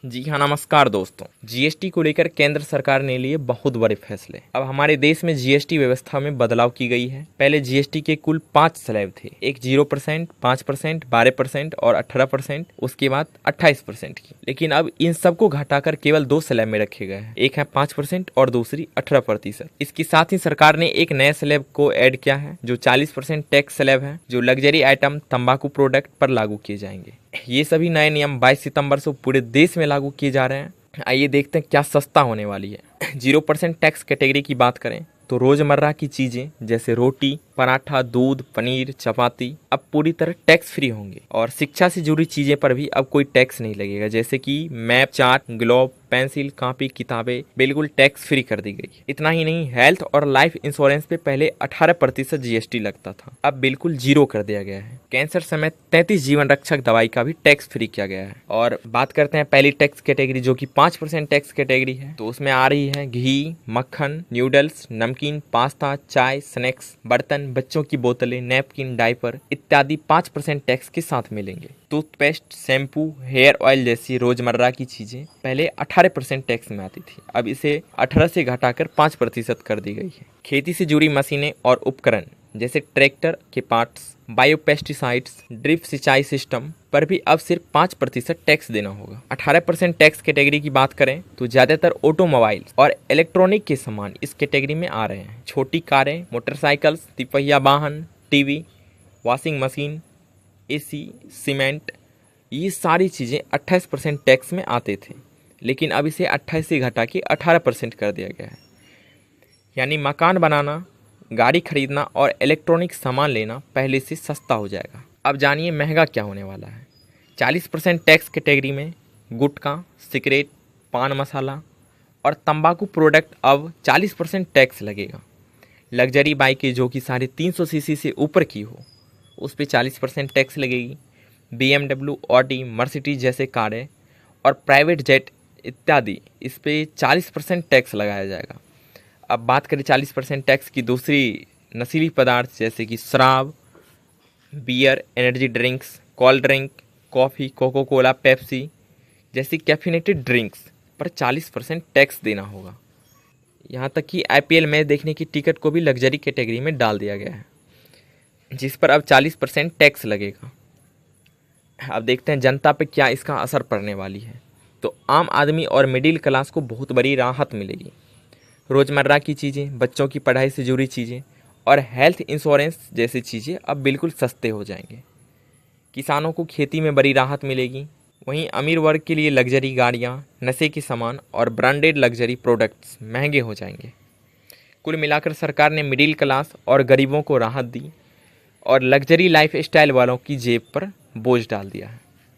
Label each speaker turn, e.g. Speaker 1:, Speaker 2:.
Speaker 1: जी हाँ, नमस्कार दोस्तों। जीएसटी को लेकर केंद्र सरकार ने लिए बहुत बड़े फैसले। अब हमारे देश में जीएसटी व्यवस्था में बदलाव की गई है। पहले जीएसटी के कुल 5 स्लैब थे, एक 0%, 5%, 12% और 18%, उसके बाद 28% की। लेकिन अब इन सबको घटाकर केवल 2 स्लैब में रखे गए हैं, एक है 5% और दूसरी 18%। इसके साथ ही सरकार ने एक नए स्लैब को ऐड किया है जो 40% टैक्स स्लैब है, जो लग्जरी आइटम तंबाकू प्रोडक्ट पर लागू किए जाएंगे। ये सभी नए नियम 22 सितंबर से पूरे देश में लागू किए जा रहे हैं। आइए देखते हैं क्या सस्ता होने वाली है। 0% टैक्स कैटेगरी की बात करें तो रोजमर्रा की चीजें जैसे रोटी, पराठा, दूध, पनीर, चपाती अब पूरी तरह टैक्स फ्री होंगे। और शिक्षा से जुड़ी चीजें पर भी अब कोई टैक्स नहीं लगेगा, जैसे कि map, chart, globe, pencil, copy, किताबें बिल्कुल टैक्स फ्री कर दी गई। इतना ही नहीं, हेल्थ और लाइफ इंश्योरेंस पे पहले 18% जीएसटी लगता था, अब बिल्कुल 0 कर दिया गया है। कैंसर समेत 33 जीवन रक्षक दवाई का भी टैक्स फ्री किया गया है। और बात करते हैं पहली टैक्स कैटेगरी जो कि 5% टैक्स कैटेगरी है, तो उसमें आ रही है घी, मक्खन, न्यूडल्स, नमकीन, पास्ता, चाय, स्नैक्स, बर्तन, बच्चों की बोतलें, नैपकिन, डायपर इत्यादि 5% टैक्स के साथ मिलेंगे। टूथपेस्ट, शैम्पू, हेयर ऑयल जैसी रोजमर्रा की चीजें पहले 18% टैक्स में आती थी, अब इसे 18 से घटाकर 5% कर दी गई है। खेती से जुड़ी मशीनें और उपकरण जैसे ट्रैक्टर के पार्ट्स, बायोपेस्टिसाइड्स, ड्रिप सिंचाई सिस्टम पर भी अब सिर्फ 5% टैक्स देना होगा। 18% टैक्स कैटेगरी की बात करें तो ज्यादातर ऑटोमोबाइल और इलेक्ट्रॉनिक के सामान इस कैटेगरी में आ रहे हैं। छोटी कारें, मोटरसाइकिल्स, तिपहिया वाहन, TV, washing machine, AC, cement, ये सारी चीज़ें 28% टैक्स में आते थे, लेकिन अब इसे 28 से घटा के 18% कर दिया गया है। यानी मकान बनाना, गाड़ी खरीदना और इलेक्ट्रॉनिक सामान लेना पहले से सस्ता हो जाएगा। अब जानिए महंगा क्या होने वाला है। 40% टैक्स कैटेगरी में गुटखा, सिगरेट, पान मसाला और तंबाकू प्रोडक्ट अब 40% टैक्स लगेगा। लग्जरी बाइकें जो कि 350 सीसी से ऊपर की हो उस पर 40% टैक्स लगेगी। BMW, ऑडी, मर्सिडीज जैसे कारें और प्राइवेट जेट इत्यादि इस पे 40% टैक्स लगाया जाएगा। अब बात करें 40% टैक्स की दूसरी नशीली पदार्थ जैसे कि शराब, beer, energy drinks, cold drink, coffee, Coca Cola, Pepsi जैसी कैफिनेटेड ड्रिंक्स पर 40% टैक्स देना होगा। यहाँ तक कि IPL मैच देखने की टिकट को भी लग्जरी कैटेगरी में डाल दिया गया है, जिस पर अब 40% टैक्स लगेगा। अब देखते हैं जनता पे क्या इसका असर पड़ने वाली है। तो आम आदमी और मिडिल क्लास को बहुत बड़ी राहत मिलेगी। रोज़मर्रा की चीज़ें, बच्चों की पढ़ाई से जुड़ी चीज़ें और हेल्थ इंश्योरेंस जैसी चीज़ें अब बिल्कुल सस्ते हो जाएंगे। किसानों को खेती में बड़ी राहत मिलेगी। वहीं अमीर वर्ग के लिए लग्जरी गाड़ियाँ, नशे के सामान और ब्रांडेड लग्जरी प्रोडक्ट्स महंगे हो जाएंगे। कुल मिलाकर सरकार ने मिडिल क्लास और गरीबों को राहत दी और लग्जरी लाइफ स्टाइल वालों की जेब पर बोझ डाल दिया है।